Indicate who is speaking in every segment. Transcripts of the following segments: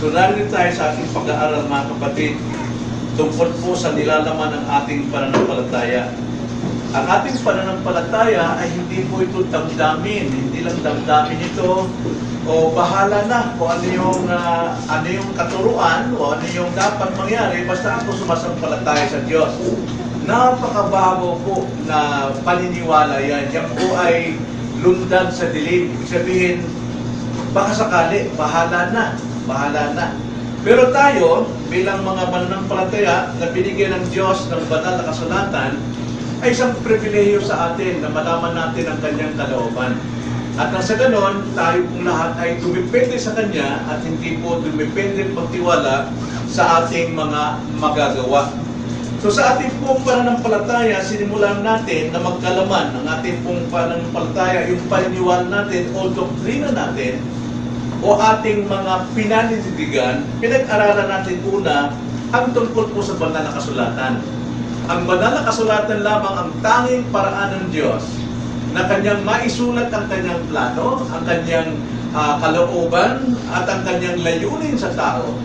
Speaker 1: So narito tayo sa ating pag-aaral, mga kapatid, tungkol po sa nilalaman ng ating pananampalataya. Ang ating pananampalataya ay hindi po ito damdamin, hindi lang damdamin ito o bahala na kung ano yung katuruan o ano yung dapat mangyari, basta ako sumasampalataya sa Diyos. Napakabago po na paniniwala yan. Yan po ay lundag sa dilim. Ibig sabihin, baka sakali, bahala na. Pero tayo, bilang mga mananampalataya na binigyan ng Diyos ng banal na kasulatan, ay isang pribilehiyo sa atin na malaman natin ang kanyang kalooban. At nang sa ganon, tayo pong lahat ay dumipende sa Kanya at hindi po dumipende magtiwala sa ating mga magagawa. So sa ating pong pananampalataya, sinimulan natin na magkalaman ng ating pong pananampalataya, yung paniniwala natin o doktrina natin o ating mga pinanindigan. Pinag-aralan natin una ang tungkol po sa banal na kasulatan. Ang banal na kasulatan lamang ang tanging paraan ng Diyos na Kanyang maisulat ang Kanyang plano, ang Kanyang kalooban at ang Kanyang layunin sa tao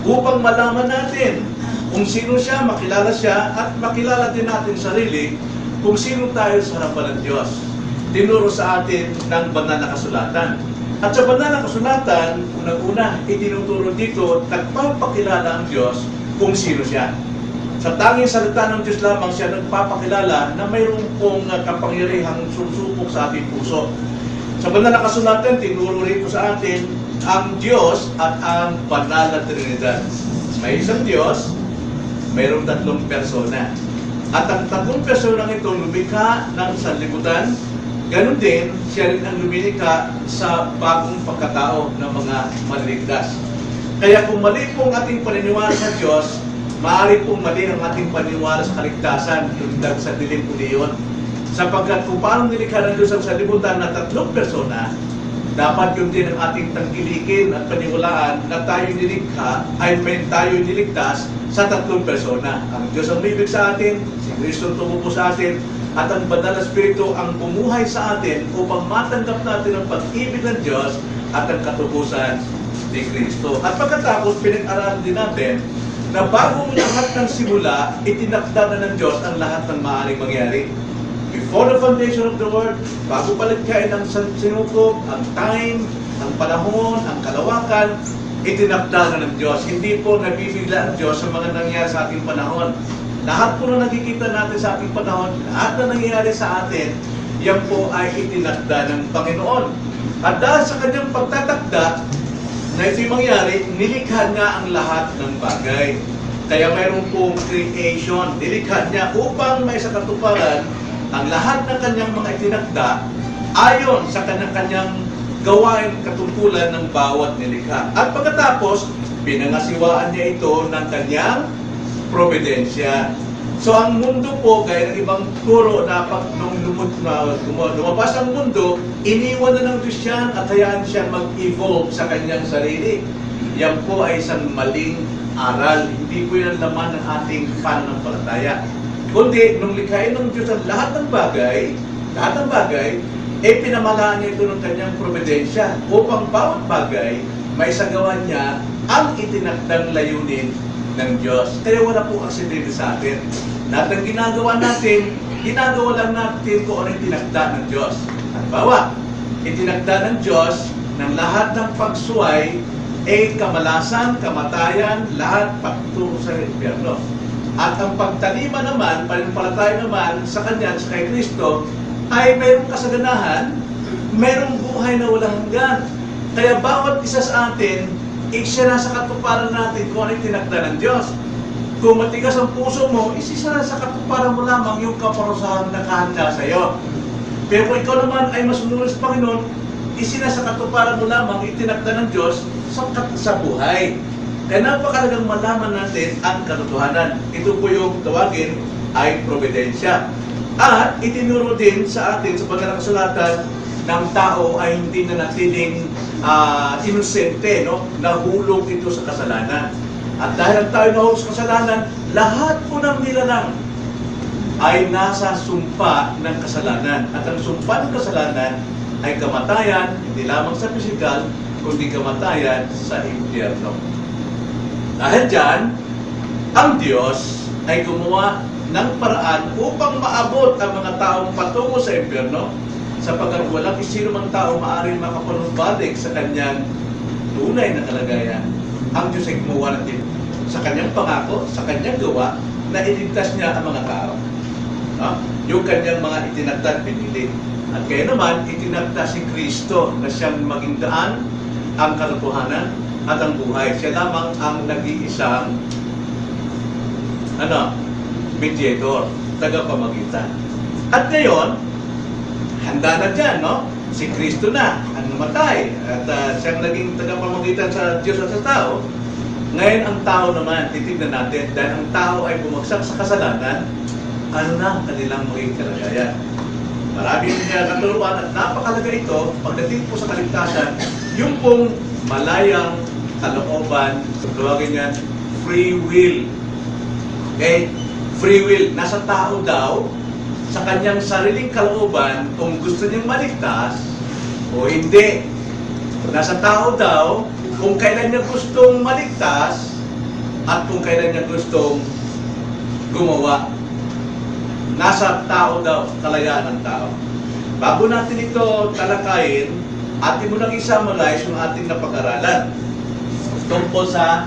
Speaker 1: upang malaman natin kung sino siya, makilala siya at makilala din natin sarili kung sino tayo sa harapan ng Diyos. Tinuro sa atin ng banal na kasulatan. At sa banal na kasulatan, unang-una, itinuturo dito, nagpapakilala ang Diyos kung sino siya. Sa tanging salita ng Diyos lamang siya nagpapakilala na mayroon pong kapangyarihang susupok sa ating puso. Sa banal na kasulatan, tinuro rito sa atin ang Diyos at ang banal na Trinidad. May isang Diyos, mayroong tatlong persona. At ang tatlong personang ito lumikha ng sanlibutan. Ganon din, siya rin ang lumikha sa bagong pagkatao ng mga maliligtas. Kaya kung mali pong ating paniniwala sa Diyos, maaari pong mali ang ating paniniwala sa kaligtasan, lundag sa dilim po niyon. Sapagkat kung paano nilikha ng Diyos ang sanlibutan na tatlong persona, dapat yun din ang ating tangkilikin at paniwalaan na tayo nilikha ay tayo niligtas sa tatlong persona. Ang Diyos ang bibig sa atin, si Kristo ang tumupo sa atin, at ang Banal na Espiritu ang bumuhay sa atin upang matanggap natin ang pag-ibig ng Diyos at ang katubusan ni Kristo. At pagkatapos, pinag-aralan din natin na bagong lahat ng simula, itinakda na ng Diyos ang lahat ng maaaring mangyari. Before the foundation of the world, bago paligkain ang sinukob, ang time, ang panahon, ang kalawakan, itinakda na ng Diyos. Hindi po nabibigla ang Diyos sa mga nangyari sa ating panahon. Lahat po na nakikita natin sa ating panahon, lahat na nangyayari sa atin, yan po ay itinakda ng Panginoon. At dahil sa kanyang pagtatakda, na ito'y mangyari, nilikha niya ang lahat ng bagay. Kaya mayroon pong creation. Nilikha niya upang may sa katuparan ang lahat ng kanyang mga itinakda ayon sa kanyang gawain katungkulan ng bawat nilikha. At pagkatapos, pinangasiwaan niya ito ng kanyang providensya. So ang mundo po, gaya ng ibang turo na pag lumabas ang mundo, iniwan na ng Diyos yan at hayaan siya mag-evolve sa kanyang sarili. Yan po ay isang maling aral. Hindi po yan laman ng ating pananampalataya. Kundi, nung likhain ng Diyos ang lahat ng bagay, pinamalaan niya ito ng kanyang providensya upang bawat bagay may sagawa niya ang itinakdang layunin ng Diyos. Kaya wala po aksidente sa atin. Lahat ng ginagawa lang natin kung ano yung tinakda ng Diyos. Halimbawa, itinakda ng Diyos ng lahat ng pagsuway ay kamalasan, kamatayan, lahat pagturo sa impyerno. At ang pagtalima naman, pananampalataya naman sa Kanya, sa kay Kristo, ay mayroong kasaganahan, mayroong buhay na walang hanggan. Kaya bawat isa sa atin, siya nasa katuparan natin kung ano yung tinakda ng Diyos. Kung matigas ang puso mo, isa nasa katuparan mo lamang yung kaparusahan na kahanda sa iyo. Pero kung ikaw naman ay masunod sa Panginoon, isinasa katuparan mo lamang itinakda ng Diyos sa buhay. Kaya napakalagang malaman natin ang katotohanan. Ito po yung tawagin ay providensya. At itinuro din sa atin sa banal na kasulatan ng tao ay hindi na natiling inosente, no? Nahulog ito sa kasalanan. At dahil ang tayo nahulog sa kasalanan, lahat po ng nilalang ay nasa sumpa ng kasalanan. At ang sumpa ng kasalanan ay kamatayan, hindi lamang sa pisikal, kundi kamatayan sa impyerno. Dahil dyan, ang Diyos ay gumawa ng paraan upang maabot ang mga taong patungo sa impyerno, sapagkat walang sino mang tao maaaring makapanumbalik sa kanyang tunay na kalagayan. Ang Diyos ay gumawa ng tim sa kanyang pangako, sa kanyang gawa, na iligtas niya ang mga tao. No? Yung kanyang mga itinagdad, pinili. At kaya naman, itinagda si Kristo na siyang maging daan, ang katotohanan, at ang buhay. Siya lamang ang nag-iisang mediator, tagapamagitan. At ngayon, handa na dyan, no? Si Kristo na ang namatay at siyang naging tagapamagitan sa Diyos at sa tao. Ngayon, ang tao naman, titignan natin, dahil ang tao ay bumagsak sa kasalanan, ano na ang kanilang maging kalagayan? Maraming katuluan at napakalaga ito pagdating po sa kaligtasan, yung pong malayang kalooban, tawagin yan, free will. Okay? Free will. Nasa tao daw, sa kanyang sariling kalooban, kung gusto niyang maligtas o hindi. Nasa tao daw, kung kailan niya gustong maligtas at kung kailan niya gustong gumawa. Nasa tao daw, kalayaan ng tao. Bago natin ito talakayin, atin mo nang i-summarize yung ating napag-aralan tungkol sa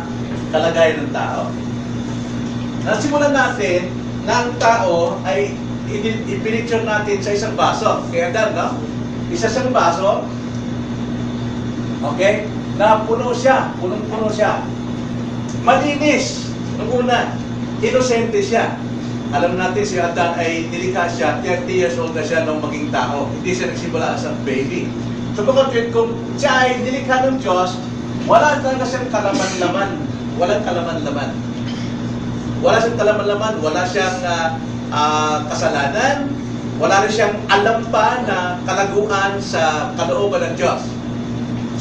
Speaker 1: kalagayan ng tao. Nasimulan natin na ang tao ay i-picture natin sa isang baso. Kaya dan, no? Isa siyang baso, okay? Na puno siya, punong-puno siya. Malinis, nung una, inosente siya. Alam natin si Adan ay nilikha siya, 30 years old na siya nung maging tao. Hindi siya nagsimula as a baby. So kung siya ay nilikha ng Diyos, wala talaga siyang kalaman-laman. Walang kalaman-laman. Wala siyang kalaman-laman, wala siyang kasalanan, wala rin siyang alam pa na kalaguan sa kalooban ng Diyos.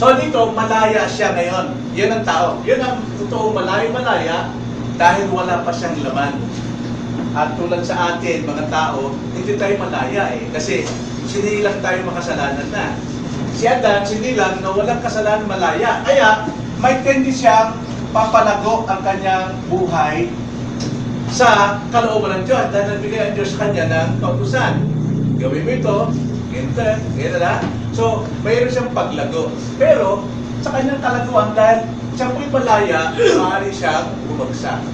Speaker 1: So dito, malaya siya ngayon. Yan ang tao. Yan ang totoong malaya dahil wala pa siyang laman. At tulad sa atin, mga tao, hindi tayo malaya eh. Kasi sinilang tayo makasalanan na. Si Adan, sinilang na walang kasalanan malaya. Kaya may tendency siyang papalago ang kanyang buhay sa kalooban ng Diyos. Dahil nagbigay ang Diyos sa kanya ng kautusan. Gawin mo ito, ganyan na. So, mayroon siyang paglago. Pero, sa kanyang kalaguan, dahil siya po'y malaya, maaari siyang bumagsak.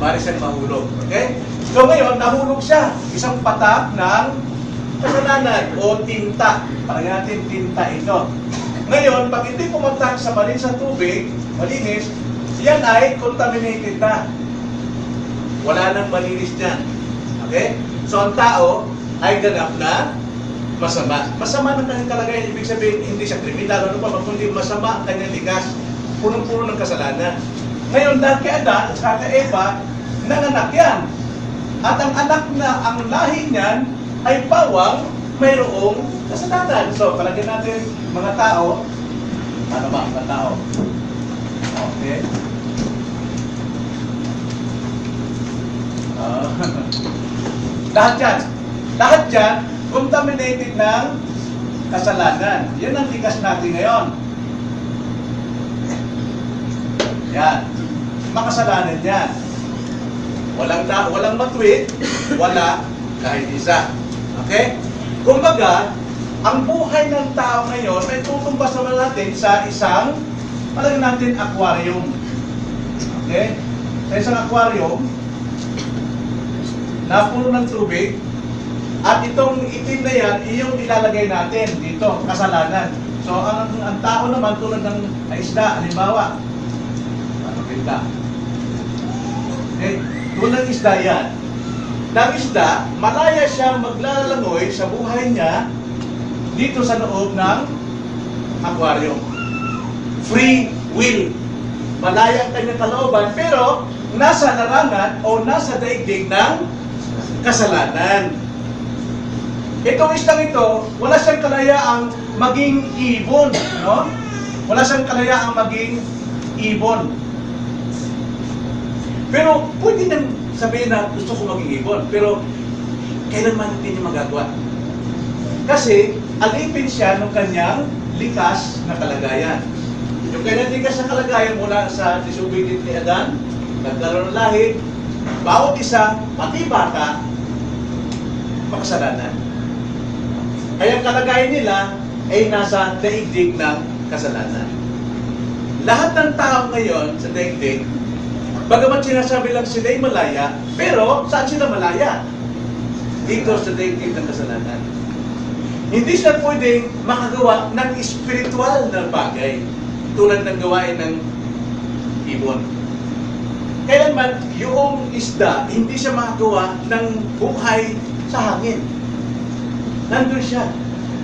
Speaker 1: Maaari siyang mahulog. Okay? So ngayon, nahulog siya. Isang patak ng kasalanan o tinta. Parang natin tinta ito. Ngayon, pag hindi pumatak sa malinis na tubig, malinis, yan ay contaminated na. Wala nang malinis dyan. Okay? So ang tao ay ganap na masama. Masama ng kanyang kalagayan. Ibig sabihin, hindi siya kriminal. Ano pa, kundi masama ang kanyang likas. Punong-puno ng kasalanan. Ngayon, dahil kay Adan at kay Eva, nanganak yan. At ang anak na, ang lahi niyan ay pawang mayroong kasalanan. So, palagyan natin mga tao. Ano ba mga tao? Okay. Lahat yan, contaminated ng kasalanan. Yan ang likas natin ngayon. Yan. Makasalanan yan. Walang matwid, wala kahit isa. Okay? Kumbaga, ang buhay ng tao ngayon ay tutumbas naman natin sa isang, palagyan natin, aquarium. Okay? Sa isang aquarium, na puno ng tubig, at itong itim na yan, iyong ilalagay natin dito, kasalanan. So, ang tao naman tulad ng isda, halimbawa, ano kita? Okay? Tulad ng isda yan. Ng isda, malaya siyang maglalalangoy sa buhay niya dito sa loob ng aquarium. Free will. Malaya ang kanyang kalooban, pero nasa larangan o nasa daigdig ng kasalanan. Itong isdang ito, wala siyang kalayaang maging ibon. No? Wala siyang kalayaang maging ibon. Pero pwede nang sabihin na gusto ko maging ibon, pero kailanman hindi niya magagawa. Kasi alipin siya ng kanyang likas na kalagayan. Yung kanya sa kalagayan mula sa disobedient ni Adan, nagkaroon ng lahi, bawat isa, pati bata, makasalanan. Kaya ang kalagayan nila ay nasa daigdig ng kasalanan. Lahat ng tao ngayon sa daigdig, bagamat sinasabi lang sila ay malaya, pero saan sila malaya? Dito sa daigdig ng kasalanan. Hindi sila pwedeng makagawa ng spiritual na bagay tulad ng gawain ng ibon. Kailanman, yung isda, hindi siya makagawa ng buhay sa hangin. Nandun siya.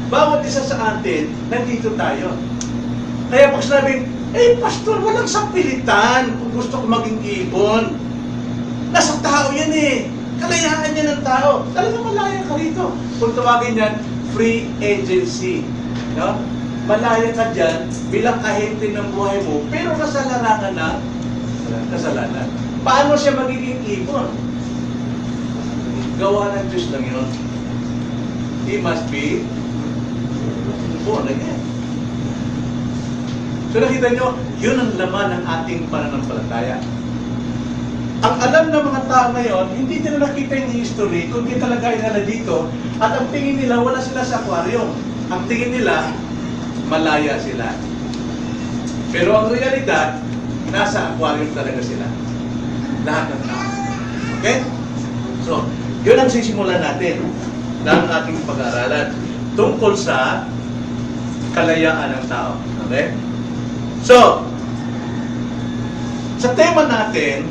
Speaker 1: Bawat isa sa atin, nandito tayo. Kaya pag sinabing, pastor, walang sapilitan kung gusto ko maging ibon. Nasa tao yan eh. Kalayaan niya ng tao. Talagang malaya ka rito. Kung tawagin yan, free agency. No? Malaya ka dyan bilang ahente ng buhay mo, pero nasa larangan ng kasalanan. Paano siya magiging ibon? Gawa ng Diyos lang yun. He must be born again. So nakita nyo, yun ang laman ng ating pananampalataya. Ang alam ng mga tao ngayon, hindi nila nakita yung history, kundi talaga nila dito, at ang tingin nila, wala sila sa aquarium. Ang tingin nila, malaya sila. Pero ang realidad, nasa aquarium talaga sila. Lahat ng tao. Okay? So, yun ang sisimulan natin ng ating pag-aaralan tungkol sa kalayaan ng tao. Okay? So, sa tema natin,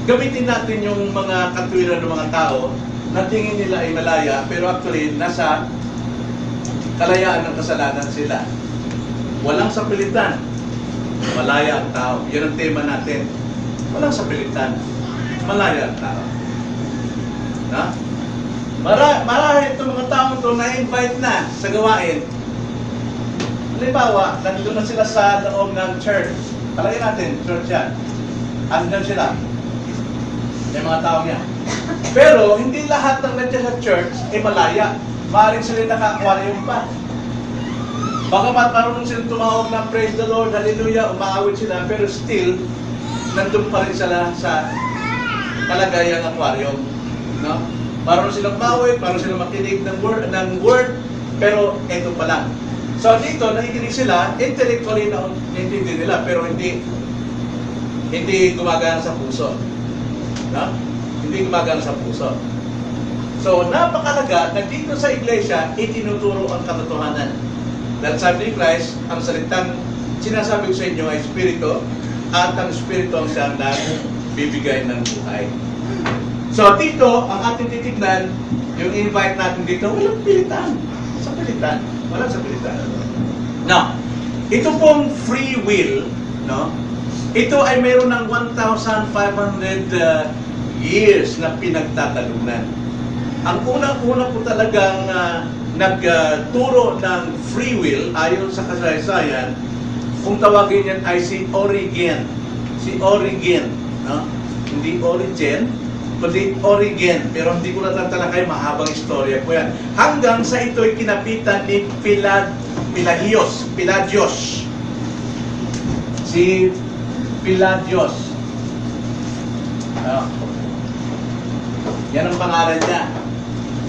Speaker 1: gamitin natin yung mga katwiran ng mga tao na tingin nila ay malaya, pero actually, nasa kalayaan ng kasalanan sila. Walang sapilitan. Malaya ang tao. Yan ang tema natin. Walang sapilitan. Malaya ang tao. Na? Marahil itong mga tao ito na-invite na sa gawain. Halimbawa, nandun na sila sa loob ng church. Palagay natin, church yan. Andun sila. Yung mga tao niya. Pero, hindi lahat ng nandiyan sa church ay malaya. Maaaring sila naka-aquarium pa. Bagamat marunong silang tumawag ng praise the Lord, hallelujah, umaawit sila, pero still, nandun pa rin sila sa kalagayang aquarium. No? Marunong silang mawit, marunong silang makinig ng word, pero ito pa lang. So dito, nakikinig sila, intellectually na hindi nila, pero hindi gumagana sa puso. No? Hindi gumagana sa puso. So, napakalaga na dito sa iglesia, itinuturo ang katotohanan. Dahil sabi ni Christ, ang salitang sinasabi ko sa inyo ay Espiritu, at ang Espiritu ang siyang nagbibigay ng buhay. So, dito, ang ating titignan, yung invite natin dito, walang pilitan. Sa pilitan. Walang sa pilitan. Now, ito pong free will, no? Ito ay mayroon ng 1,500 years na pinagtatalunan. Ang unang-una po talagang nagturo ng free will ayon sa kasaysayan, kung tawagin yan ay si Origen. Si Origen, no? Hindi origin, kundi Origen. Pero hindi ko natatalakay, mahabang istorya po yan. Hanggang sa ito'y kinapitan ni Pelagius. Si Pelagius. Yan ang pangalan niya.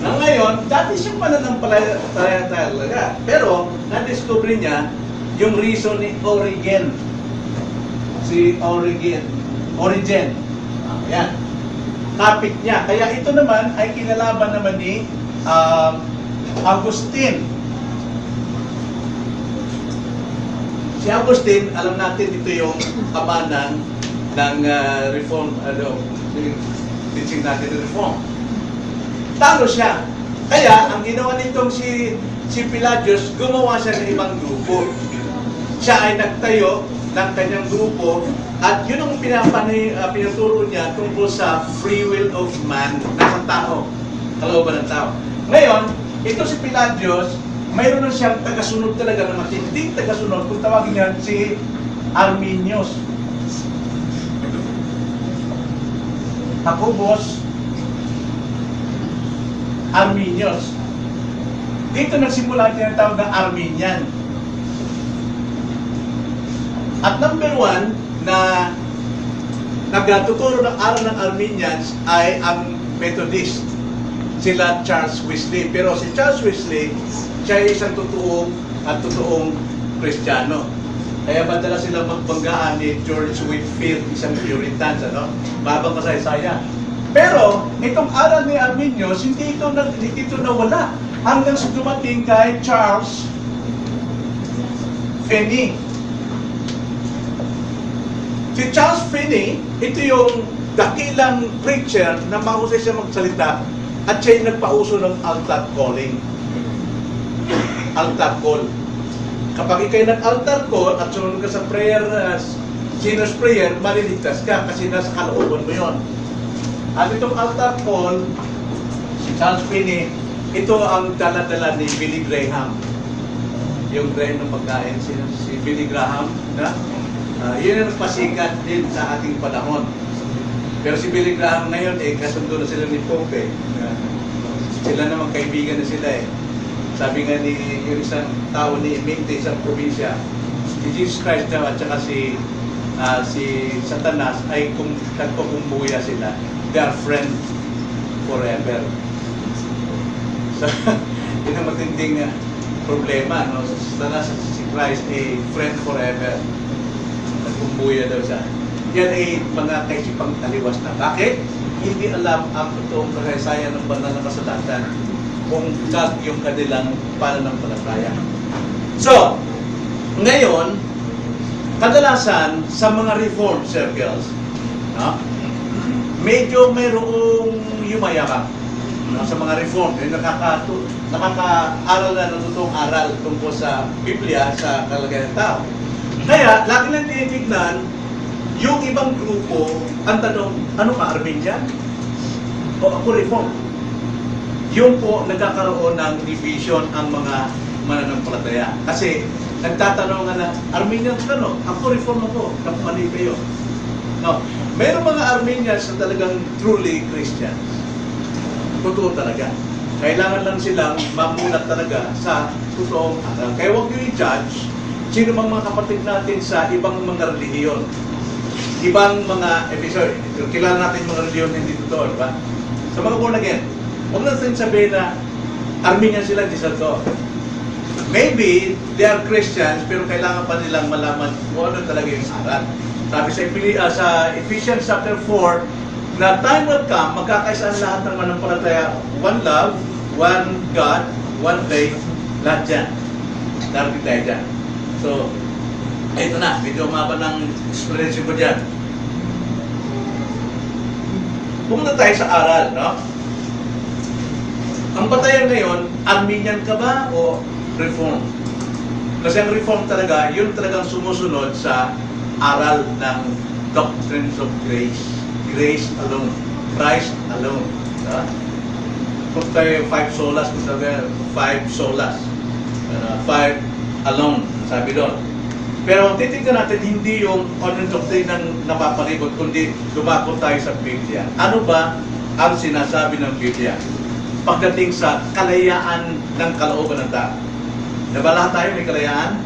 Speaker 1: Na ngayon, dati siyang pananampalataya talaga. Pero, na-discover niya yung reason ni Origen. Si Origen. Yan. Kapit niya. Kaya ito naman ay kinalaban naman ni Agustin. Si Agustin, alam natin ito yung ama ng reform, teaching natin ng reform. Talo siya. Kaya, ang ginawa nitong si Pelagius, gumawa siya ng ibang grupo. Siya ay nagtayo ng kanyang grupo at yun ang pinaturo niya tungkol sa free will of man, nasa tao, kalooban ng tao. Ngayon, ito si Pelagius, mayroon na siyang tagasunod talaga na matinding tagasunod, kung tawagin niya si Arminius. Jacobus Arminius. Dito nagsimula ang tinatawag ng Arminian. At number one na nagtuturo ng aral ng Armenians ay ang Methodist. Sila Charles Wesley. Pero si Charles Wesley, siya ay isang totoong Kristiyano. Kaya madalas sila magbanggaan ni George Whitefield, isang Puritan, mabang kasaysayan. Pero itong aral ni Arminius, hindi ito nawala hanggang sa dumating kay Charles Finney. Si Charles Finney, ito yung dakilang preacher na mahusay siya magsalita at siya yung nagpauso ng altar calling. Altar call. Kapag ikay nag-altar call at sumunod ka sa prayer, sinner's prayer, maliligtas ka kasi nasa kalooban mo yon. At itong altar call, si Charles Finney, ito ang dala-dala ni Billy Graham. Yung Graham ng pagkain, si Billy Graham, yun ang nagpasikat din sa ating panahon. Pero si Billy Graham ngayon, kasundo na sila ni Pope. Sila naman kaibigan na sila eh. Sabi nga ni yung isang tao ni Minte, isang probinsya, si Jesus Christ daw at saka si Satanas ay kung nagpakumbuya sila, they are friends forever. So, yun ang matinding problema, no? Satanas at si Christ ay friend forever. Nagkumbuya daw siya. Yan ay mga kaisipang taliwas na. Bakit? Hindi alam ang totoong kasaysayan ng banal na kasulatan kung kag yung kanilang pananampalataya. So, ngayon, kadalasan sa mga reform circles, no? Medyo mayroong yumayakap, no? Sa mga reform, nakaka-aral na ng totoong aral tungkol sa Biblia, sa kalagayan ng tao. Kaya, lagi lang tinitignan, yung ibang grupo, ang tanong, ano ka, Armenian? O ako reform? Yung po, nagkakaroon ng division ang mga mananampalataya. Kasi, nagtatanong nga na, Armenians ka, no? Ako reform ako. Kapani kayo. No. Mayroong mga Armenians na talagang truly Christians. Totoo talaga. Kailangan lang silang mamulat talaga sa totoong aral. Kaya huwag nyo i-judge sino mang mga kapatid natin sa ibang mga relihiyon. Ibang mga episode. Kilala natin mga relihiyon na hindi totoo, di ba? Sa mga born again, huwag natin sabihin na Armenian sila, disalto. Maybe they are Christians, pero kailangan pa nilang malaman kung ano talaga yung aral. Sabi sa Ephesians chapter 4, na time will come, magkakaisa ang lahat ng manampalataya. One love, one God, one faith, lahat dyan. Darating tayo dyan. So, ito na, medyo umaba ng experience ko dyan. Pumunta tayo sa aral, no? Ang batayan ngayon, Armenian ka ba o Reform? Kasi ang Reform talaga, yun talagang sumusunod sa aral ng doctrines of grace. Grace alone. Christ alone. Kung tayo 5 solas, kung sabi 5 solas. 5 alone, sabi doon. Pero titignan natin, hindi yung anong doctrine ng napapalibot, kundi lumapot tayo sa Biblia. Ano ba ang sinasabi ng Biblia pagdating sa kalayaan ng kalooban ng tao? Diba lahat tayo may kalayaan?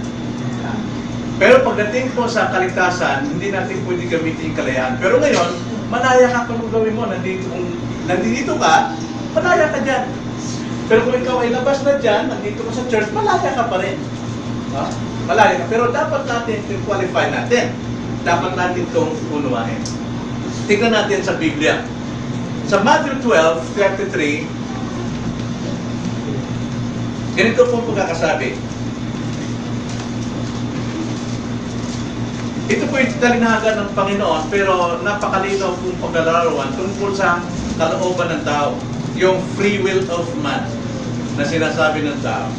Speaker 1: Pero pagdating po sa kaligtasan, hindi natin pwede gamitin yung kalayaan. Pero ngayon, malaya ka kung gawin mo. Nandito ka, malaya ka dyan. Pero kung ikaw ay labas na dyan, nandito ka sa church, malaya ka pa rin. Malaya ka. Pero dapat natin i-qualify natin. Dapat natin itong unuwahin. Tingnan natin sa Biblia. Sa Matthew 12:33, ganito po pagkakasabi. Ito po yung talinahagan ng Panginoon, pero napakalinaw pong paglalarawan tungkol sa kalooban ng tao. Yung free will of man na sinasabi ng tao.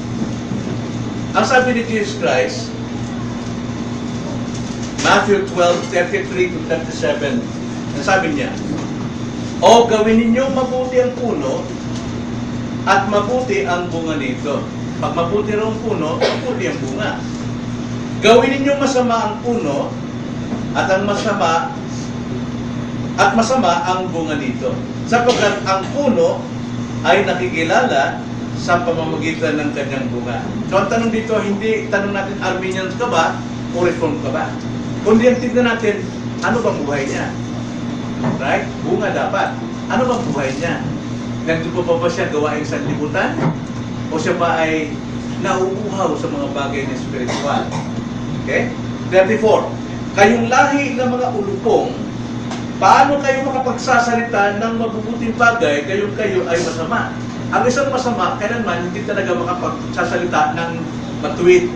Speaker 1: Ang sabi ni Jesus Christ, Matthew 12:33-37, ang sabi niya, o gawin ninyo mabuti ang puno at mabuti ang bunga nito. Pag mabuti raw ang puno, mabuti ang bunga. Gawin ninyo masama ang puno at masama ang bunga nito. Sapagkat ang puno ay nakikilala sa pamamagitan ng kanyang bunga. So ang tanong dito, hindi tanong natin Armenians ka ba o Reform ka ba? Kundi ang tignan natin, ano bang buhay niya? Right? Bunga dapat. Ano bang buhay niya? Nandito pa ba siya gawaing sanlibutan? O siya ba ay nauuhaw sa mga bagay na spiritual? Okay? 34. Kayong lahi ng mga ulupong, paano kayo makapagsasalita ng mabubuting bagay kayong kayo ay masama? Ang isang masama, kailanman hindi talaga makapagsasalita ng matuwid.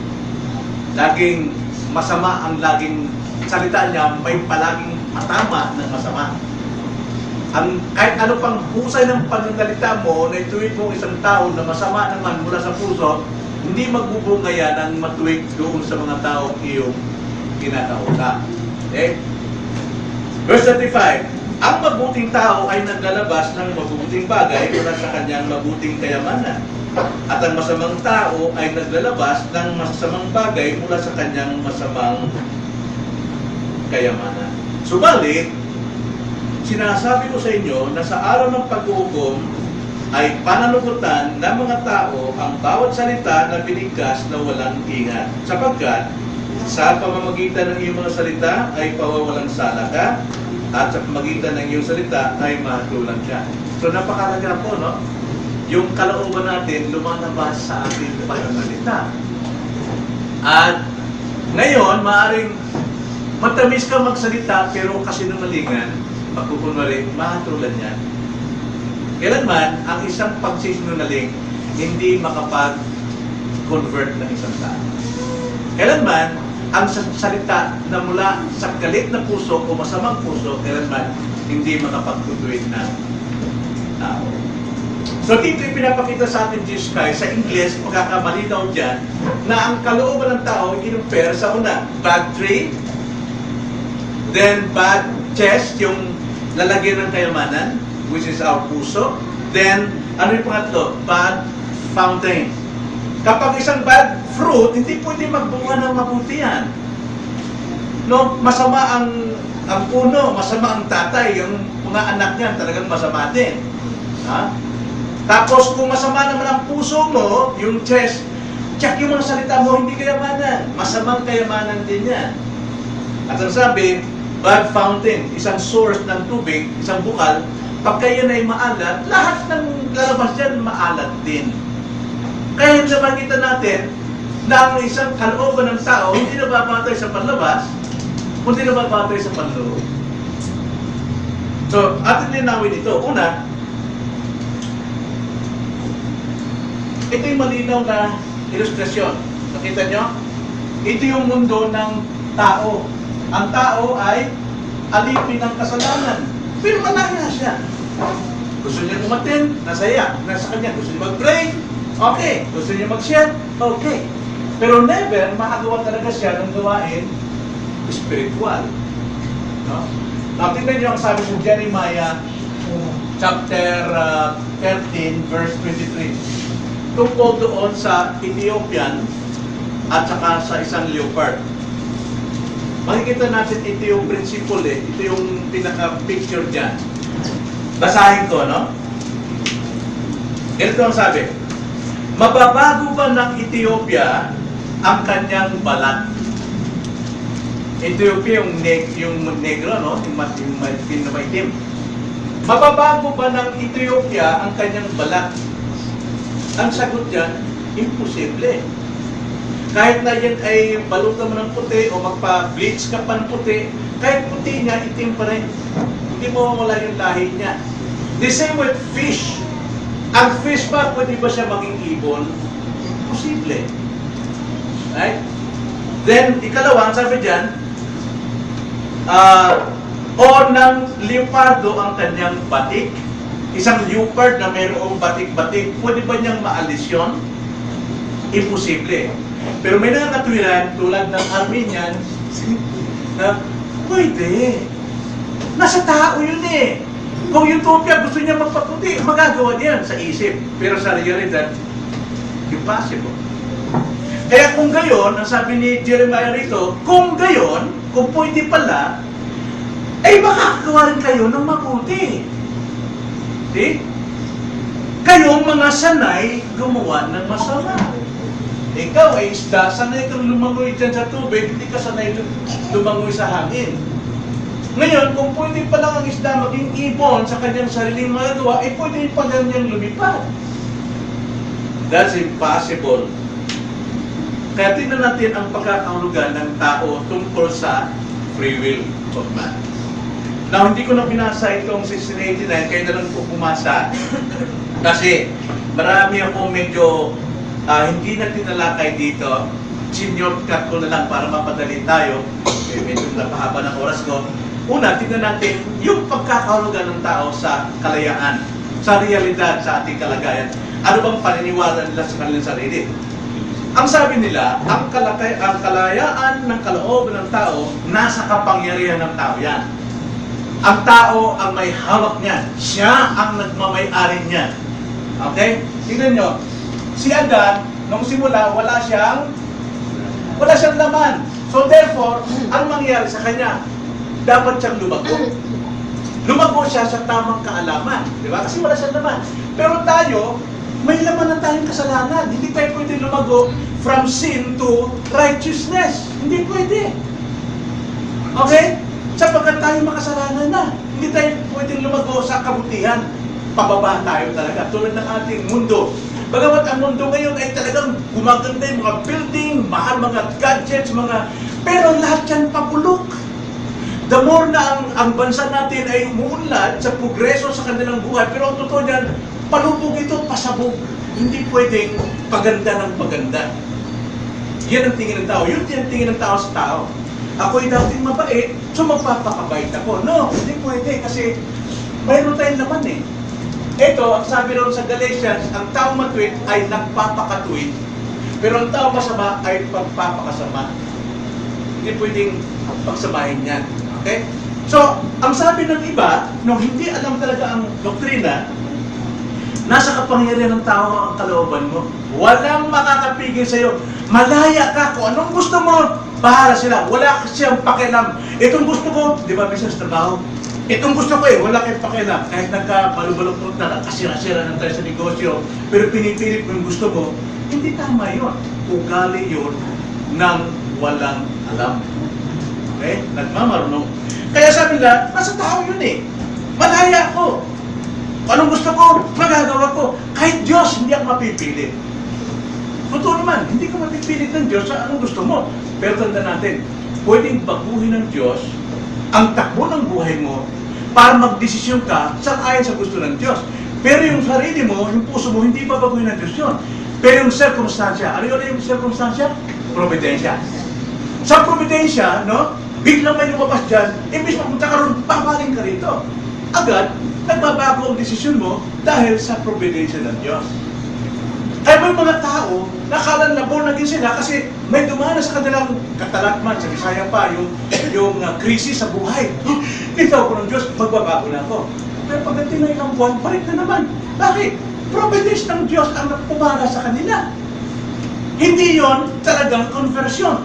Speaker 1: Laging masama ang laging salita niya, may palaging matama ng masama. Kahit ano pang husay ng pananalita mo, na ituwid mo isang tao na masama naman mula sa puso, hindi magbubunga yan ng matuwid doon sa mga taong iyong kinakausap. Okay? Verse 35, ang mabuting tao ay naglalabas ng mabuting bagay mula sa kanyang mabuting kayamanan. At ang masamang tao ay naglalabas ng masasamang bagay mula sa kanyang masamang kayamanan. Subalit, sinasabi ko sa inyo na sa araw ng pag-uukom ay pananagutan ng mga tao ang bawat salita na binigkas na walang ingat. Sapagkat sa pamamagitan ng iyong mga salita ay pawawalang sala ka, at sa pamamagitan ng iyong salita ay mahatulan ka. So napakalaga po, no? Yung kalooban natin lumalabas sa ating pananalita. At ngayon, maaaring matamis ka magsalita pero kasinungalingan, pagkukunwari, mahatulan yan. Kailanman, ang isang pagsisinungaling hindi makapag-convert ng isang tao. Kailanman, ang salita na mula sa galit na puso o masamang puso, kailanman, hindi makapagtutuwid ng tao. So dito yung pinapakita sa atin Jesus Christ, sa English, magkakamali daw dyan, na ang kalooban ng tao, inumpare sa una, bad tree, then bad chest, yung lalagyan ng kayamanan, which is our puso. Then, ano yung pangatlo? Bad fountain. Kapag isang bad fruit, hindi pwede magbunga ng mabuti yan. No, masama ang puno, masama ang tatay, yung mga anak niyan talagang masama din. Ha? Tapos kung masama naman ang puso mo, yung chest, check yung mga salita mo, hindi kayamanan. Masamang kayamanan din yan. At ang sabi, bad fountain, isang source ng tubig, isang bukal, pagka yan ay maalat, lahat ng lalabas dyan maalat din. Kaya nakita natin na ang isang kalooban ng tao hindi nababatay sa panlabas, kundi nababatay sa panloob. So, atin linawin ito. Una, ito yung malinaw na ilustrasyon. Nakita nyo? Ito yung mundo ng tao. Ang tao ay alipin ng kasalanan. Pero malaya siya. Gusto niya umattend, nasaya. Nasa kanya. Gusto niya mag-pray, okay. Gusto niya mag-share, okay. Pero never makagawa talaga siya ng gawain spiritual. No? Now, tingnan niyo ang sabi sa Jeremiah chapter 13, verse 23. Tungkol doon sa Ethiopian at saka sa isang leopard. Makikita natin ito yung principle ito yung pinaka-picture dyan. Basahin ko, no? Ganito ang sabi. Mababago ba ng Ethiopia ang kanyang balat? Ethiopia yung negro, no? Yung maitim. Mababago ba ng Ethiopia ang kanyang balat? Ang sagot dyan, imposible. Kahit na yan ay balutan mo ng puti o magpa-bleach ka pa ng puti, kahit puti niya, itim pa rin. Hindi mo mawala yung lahi niya. The same with fish. Ang fish ba, pwede ba siya maging ibon? Imposible. Right? Then, ikalawa, ang sabi dyan, o ng leopardo ang kanyang batik. Isang leopard na mayroong batik-batik, pwede ba niyang maalis yun? Imposible. Pero may nakakatwiran tulad ng Armenian na pwede. Nasa tao yun eh. Kung Utopia gusto niya magpaputi, magagawa niyan sa isip. Pero sa realidad, impossible. Kaya kung gayon, ang sabi ni Jeremiah rito, kung gayon, kung pwede pala, ay makakagawa rin kayo ng mabuti. Kayong mga sanay gumawa ng masama. Ikaw ay isda, sanay kang lumangoy dyan sa tubig, hindi ka sanay lumangoy sa hangin. Ngayon, kung pwede pa lang ang isda maging ibon sa kanyang sariling magagawa, eh pwede pa lang niyang lumipad. That's impossible. Kaya tingnan natin ang pagkakahulugan ng tao tungkol sa free will of man. Now, hindi ko na binasa itong 1689, kaya na lang po pumasa. Kasi marami ako medyo hindi na tinalakay dito. Senior cut ko na lang para mapadali tayo. Medyo napahaba ng oras ko. Una, tingnan natin yung pagkakahulugan ng tao sa kalayaan, sa realidad, sa ating kalagayan. Ano bang paniniwala nila sa kanilang sarili? Ang sabi nila, ang kalayaan ng kalooban ng tao, nasa kapangyarihan ng tao yan. Ang tao ang may hawak niyan. Siya ang nagmamay-ari niyan. Okay? Tingnan nyo. Si Adan, nung simula, wala siyang laman. So therefore, ang mangyari sa kanya, dapat siyang lumago. Lumago siya sa tamang kaalaman. Di ba? Kasi wala siyang laman. Pero tayo, may laman na tayong kasalanan. Hindi tayo pwede lumago from sin to righteousness. Hindi pwede. Okay? Sapagkat tayo makasalanan na. Hindi tayo pwede lumago sa kabutihan. Pababa tayo talaga. Tulad ng ating mundo. Bagamat ang mundo ngayon ay talagang gumaganda yung mga building, mahal mga gadgets, pero lahat yan pabulok. The more na ang bansa natin ay umuunlad sa progreso sa kanilang buhay, pero ang totoo niyan, palubog ito, pasabog. Hindi pwedeng paganda ng paganda. Yan ang tingin ng tao. Yun din ang tingin ng tao sa tao. Ako'y dating mabait, so magpapakabait ako. No, hindi pwede kasi mayroon tayong laman eh. Ito, ang sabi ron sa Galatians, ang tao matuwid ay nagpapakatuwid, pero ang tao masama ay pagpapakasama. Hindi pwedeng pagsamahin yan. Okay? So, ang sabi ng iba, nung hindi alam talaga ang doktrina, nasa kapangyarihan ng tao ang kalooban mo. Walang makakapigil sa'yo. Malaya ka. Kung anong gusto mo, bahala sila. Wala siyang pakialam. Itong gusto ko, di ba, business trabaho? Itong gusto ko wala kayong pakialam. Kahit nagkabalog-balog na, kasira-sira ng tayo sa negosyo, pero pinipilit mo yung gusto mo, hindi tama yun. Ugali yun ng walang alam. Okay? Nagmamarunong. Kaya sabi nila, nasa tao yun eh. Malaya ako. Anong gusto ko, magagawa ko. Kahit Diyos, hindi ako mapipilit. Totoo naman, hindi ka mapipilit ng Diyos sa anong gusto mo. Pero tanda natin, pwedeng baguhin ng Diyos ang takbo ng buhay mo para magdesisyon ka ayon sa gusto ng Diyos. Pero yung sarili mo, yung puso mo, hindi pa baguhin ng Diyos yun. Pero yung circumstansya, ano yun yung circumstansya? Providensya. Sa providensya, no, biglang may lumabas dyan, imbis mapunta ka ron, papaling ka rito. Agad, nagbabago ang desisyon mo dahil sa providensya ng Diyos. Ay may mga tao, nakalan na born again sila kasi may dumana sa kanilang katalatman, sa Bisaya pa, yung krisis sa buhay. Itaw ko ng Diyos, magbabago na ako. Pero pagdating na ilang buwan, balik na naman. Bakit? Providence ng Diyos ang nagpumaga sa kanila. Hindi yon talagang conversion.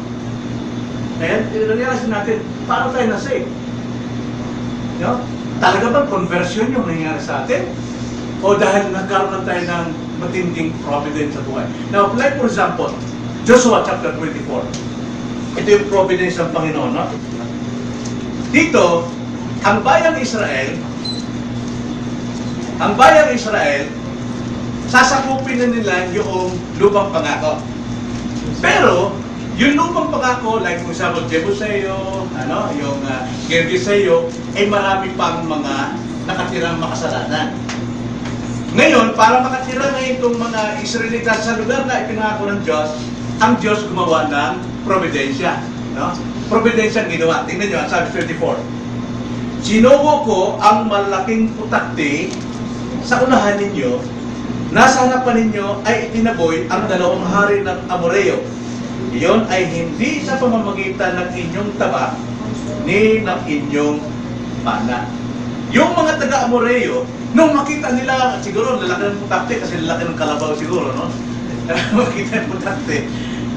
Speaker 1: Kaya, i-realize natin, paano tayo na-save? No? Talaga bang conversion yung nangyari sa atin? O dahil nagkaroon na tayo ng matinding providence sa buhay? Now, like for example, Joshua chapter 24. Ito yung providence ng Panginoon, no? Dito, ang bayang Israel, sasakupin na nila yung lupang pangako. Pero, yung lupang pangako, like for example, Jebuseo, yung Gergeseo, ay marami pang mga nakatirang makasalanan. Ngayon, para makatira ngayon itong mga Israelita sa lugar na ipinangako ng Diyos, ang Diyos gumawa ng providensya. No? Providensya ang ginawa. Tingnan nyo, sabi 24. Sinuwo ko ang malaking putakti sa unahan ninyo, nasa harapan ninyo ay itinaboy ang dalawang hari ng Amoreo. Iyon ay hindi sa pamamagitan ng inyong taba ni ng inyong mana. Yung mga taga-Amoreo, nung makita nila, siguro lalaki ng putakte, kasi lalaki ng kalabaw siguro, no? Makita ng putakte.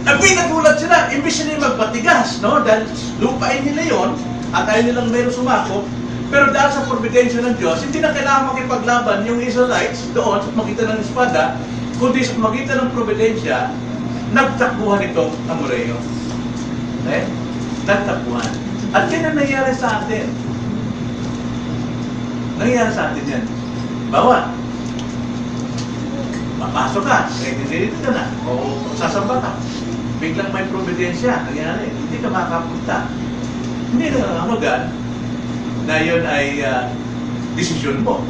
Speaker 1: Nagulat sila, imbis nila magbatigas, no? Dahil lupain nila yon at ayaw nilang meron sumako. Pero dahil sa providensya ng Diyos, hindi na kailangan makipaglaban yung Israelites doon sa magitan ng espada, kundi sa magitan ng providensya, nagtakbuhan itong Amoreo. Okay? Nagtakbuhan. At yan ang nangyari sa atin. Nangyari sa atin yan. Bawa, mapasok ka, dito ka na, o sasamba ka. Biglang may providensya, nangyari, hindi ka makapunta. Hindi na hanggang na yun ay desisyon mo.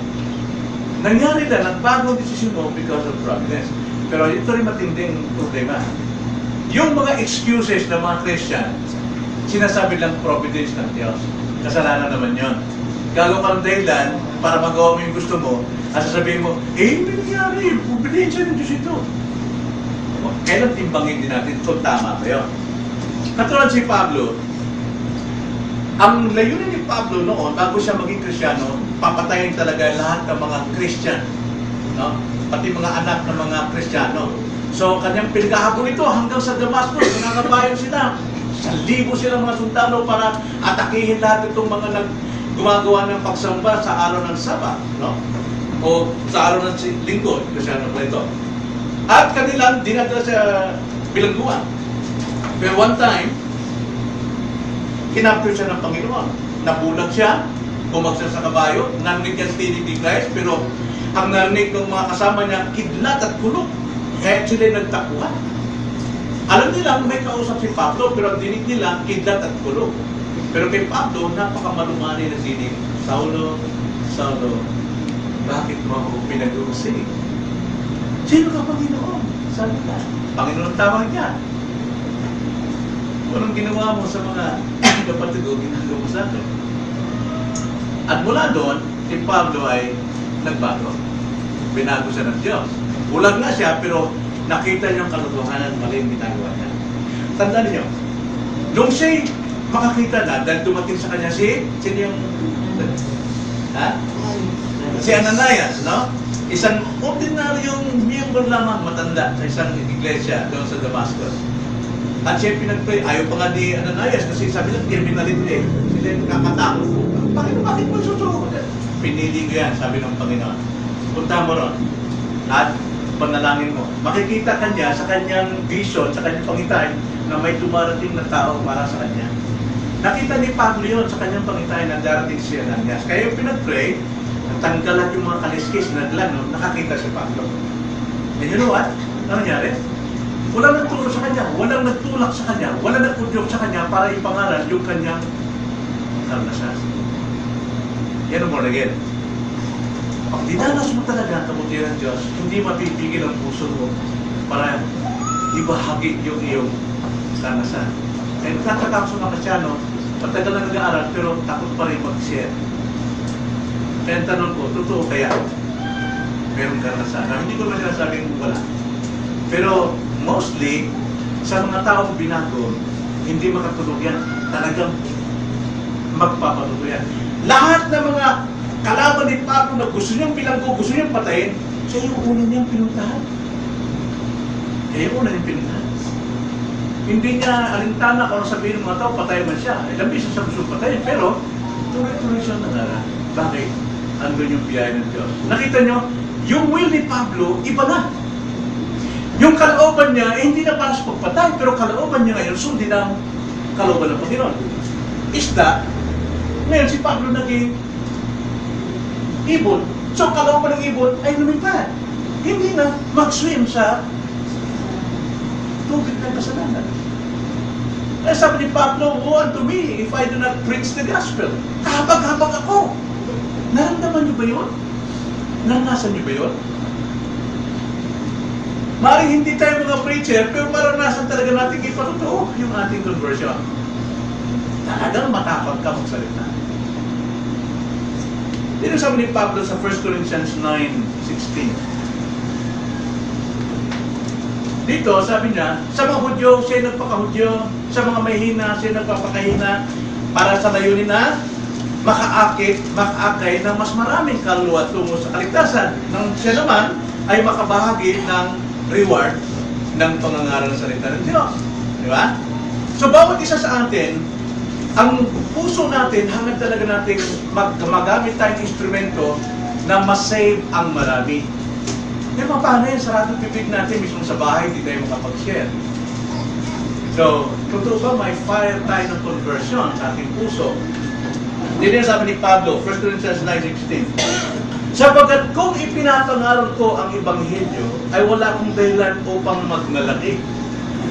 Speaker 1: Nangyari na, nagbago ang desisyon mo because of providence. Pero ito rin matinding problema. Yung mga excuses ng mga Christian, sinasabi lang providence ng Diyos. Kasalanan naman yun. Gagawa ka ng dahilan para magawa mo yung gusto mo, at sasabihin mo, hindi nangyari, providensya ng Diyos ito. Kailan timbangin din natin kung tama ba yun? Katulad si Pablo, ang layunin ni Pablo noon, bago siya maging Kristiyano, papatayin talaga lahat ng mga Christian. No? Pati mga anak ng mga Kristiyano. So, kanyang pinaghahabol ito hanggang sa Damascus, nangangabayan sila. 1,000 silang mga sundalo para atakihin lahat itong mga gumagawa ng pagsamba sa araw ng Sabat. No? O sa araw ng Linggo, Kristiyano pa ito. At kanilang dinadala sa bilangguan. Pero one time, kinapture siya ng Panginoon. Nabulag siya, bumagsak sa kabayo, narinig niya tinig ni Christ, pero ang narinig ng mga kasama niya, kidlat at kulog. Kaya sila nagtakuhan. Alam nila, may kausap si Pablo, pero ang dinig nila, kidlat at kulog. Pero kay Pablo, napakamalumani na sinig. Saulo, Saulo, bakit mo ako pinag-uusig? Sino ka, Panginoon? Sabi ka, Panginoon tawag niya. Anong ginawa mo sa mga kapatid ko, ginagawa mo sa akin? At mula doon, si Pablo ay nagbago. Binago siya ng Diyos. Bulag na siya, pero nakita niyo ang kalokohanan, mali ang ginagawa niya. Tandaan niyo, nung siya'y makakita na, dahil dumating sa kanya sino yung... Ha? Si Ananias, no? Isang ordinaryong miyembro lamang matanda sa isang iglesia doon sa Damascus. At siya pinag-pray, ayaw pa nga ni Ananias kasi sabi lang, criminality eh. Sila yung kakatao. Panginoon, bakit mo susunod? Pinili ko yan, sabi ng Panginoon. Punta mo ron. At panalangin mo. Makikita kanya sa kanyang vision, sa kanyang pangitain, na may dumarating na tao para sa kanya. Nakita ni Pablo yun sa kanyang pangitain na darating si Ananias. Kaya yung pinag-pray, natanggalan yung mga kaliskis na dala, no? Nakakita si Pablo. And you know what? Ano nangyari? Walang nagtulak sa kanya, walang nagtulak sa kanya, walang nagpudyok sa kanya para ipangaral yung kanyang karanasan. Yan ang born again. Pag dinanas mo talaga ang kabutihan ng Diyos, hindi mapipigil ang puso mo para ibahagi yung iyong karanasan. Kaya nagtatakap sa mga Kristyano, matagal na nag-aaral, pero takot pa rin mag-share. Kaya tanong ko, totoo kaya meron karanasan? Hindi ko naman sinasabing wala. Pero mostly, sa mga taong binago, hindi makatulog yan. Talagang magpapatuloy yan. Lahat ng mga kalaban ni Pablo na gusto niyang bilanggo, gusto niyang patayin, siya yung una niyang pinuntahan. Siya yung una niyang pinuntahan. Hindi niya alintana kung sabihin ng mga tao, patay man siya. Ilang beses siya gusto patayin, pero tuloy-tuloy siya nangaral. Bakit? Andun yung biyaya ng Diyos. Nakita niyo, yung will ni Pablo, iba na. Yung kalooban niya, hindi na para sa pagpatay, pero kalooban niya ngayon, sundin ang kalooban ng Panginoon. Isda, ngayon si Pablo naging ibon. So, kalooban ng ibon ay lumipad. Hindi na mag-swim sa tubig ng kasalanan. Kaya sabi ni Pablo, woe unto me if I do not preach the gospel. Kahabag-habag ako. Naramdaman niyo ba yun? Naranasan niyo ba yun? Maring hindi tayo mga preacher, pero maranasan talaga natin ipatotoo yung ating conversion. Talagang matapag ka magsalita. Dito sabi ni Pablo sa 1 Corinthians 9:16. Dito, sabi niya, sa mga Hudyo, siya nagpaka-Hudyo, sa mga mahihina, siya nagpapakahina, para sa layunin na makaakay ng mas maraming kaluluwa tungo sa kaligtasan. Nang siya naman ay makabahagi ng reward ng pangangaral ng salita ng Diyos. Di ba? So, bawat isa sa atin, ang puso natin, hanggang talaga natin magamit tayong instrumento na masave ang marami. Di ba, paano yan? Saradong bibig natin, mismo sa bahay, hindi tayo makapag-share. So, totoo ba may fire tayo ng conversion sa ating puso? Hindi rin sabi ni Pablo, 1 Corinthians 9:16. Sapagkat kung ipinapangaral ko ang Ebanghelyo, ay wala akong dahilan upang magmalaki.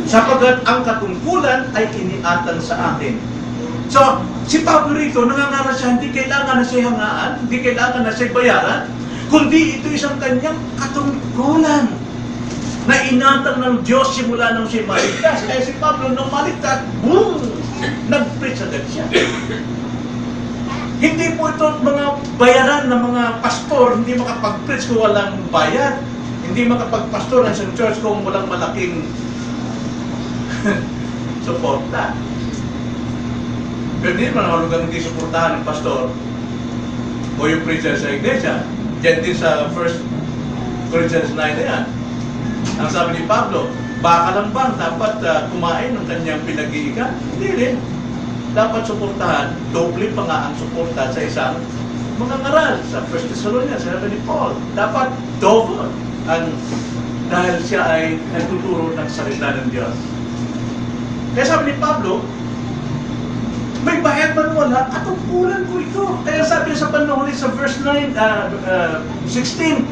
Speaker 1: Sapagkat ang katungkulan ay iniatan sa akin. So, si Pablo rito, nangangaral siya, hindi kailangan na siya hangaan, hindi kailangan na siya bayaran, kundi ito isang kanyang katungkulan na inatang ng Diyos simula nang siya maligtas. Kaya si Pablo nung maligtas, boom! Nag-preach agad siya. Hindi po ito mga bayaran ng mga pastor, hindi makapag-preach kung walang bayad. Hindi makapag-pastor ang isang church kung walang malaking suporta. Pero hindi naman hulugang hindi suportahan ng pastor o yung preacher sa iglesia. Diyan din sa 1 Corinthians 9 na yan. Ang sabi ni Pablo, baka lang bang dapat kumain ng kanyang pinag-iikan? Hindi rin. Dapat suportahan, doble pa nga ang suporta sa isang mangangaral. Sa 1 Thessalonians, sabi ni Paul, dapat double dahil siya ay nagtuturo ng salita ng Diyos. Kaya sabi ni Pablo, may bayad man wala, katungkulan ko ito. Kaya sabi sa panahon sa verse 9, 16,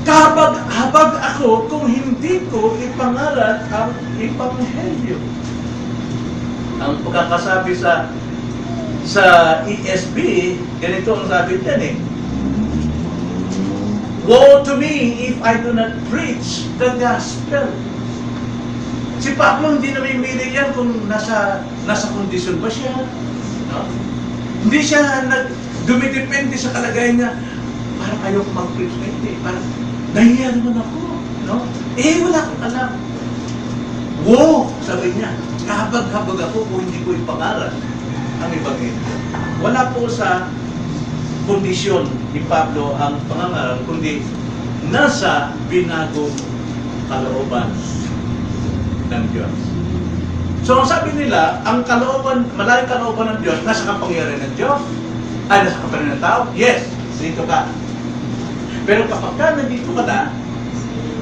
Speaker 1: habag ako kung hindi ko ipangaral ang Ebanghelyo. Ang pagkakasabi sa ESV, ganito ang sabi niyan eh. Woe to me if I do not preach the gospel. Si Pablo hindi namimili yan kung nasa kondisyon ba siya. No? Hindi siya dumidepende sa kalagayan niya. Parang ayaw mag-preach na hindi. Parang nahiya naman ako. No? Wala akong alam. Wow! Sabi niya, kahabag-habag ako kung hindi ko ipangaral ang Ebanghelyo. Wala po sa kondisyon ni Pablo ang pangangaral, kundi nasa binagong kalooban ng Diyos. So, ang sabi nila, ang kalooban, malaking kalooban ng Diyos, nasa kapangyarihan ng Diyos, ay nasa kapangyarihan ng tao, yes, dito ka. Pero kapag ka nandito ka na,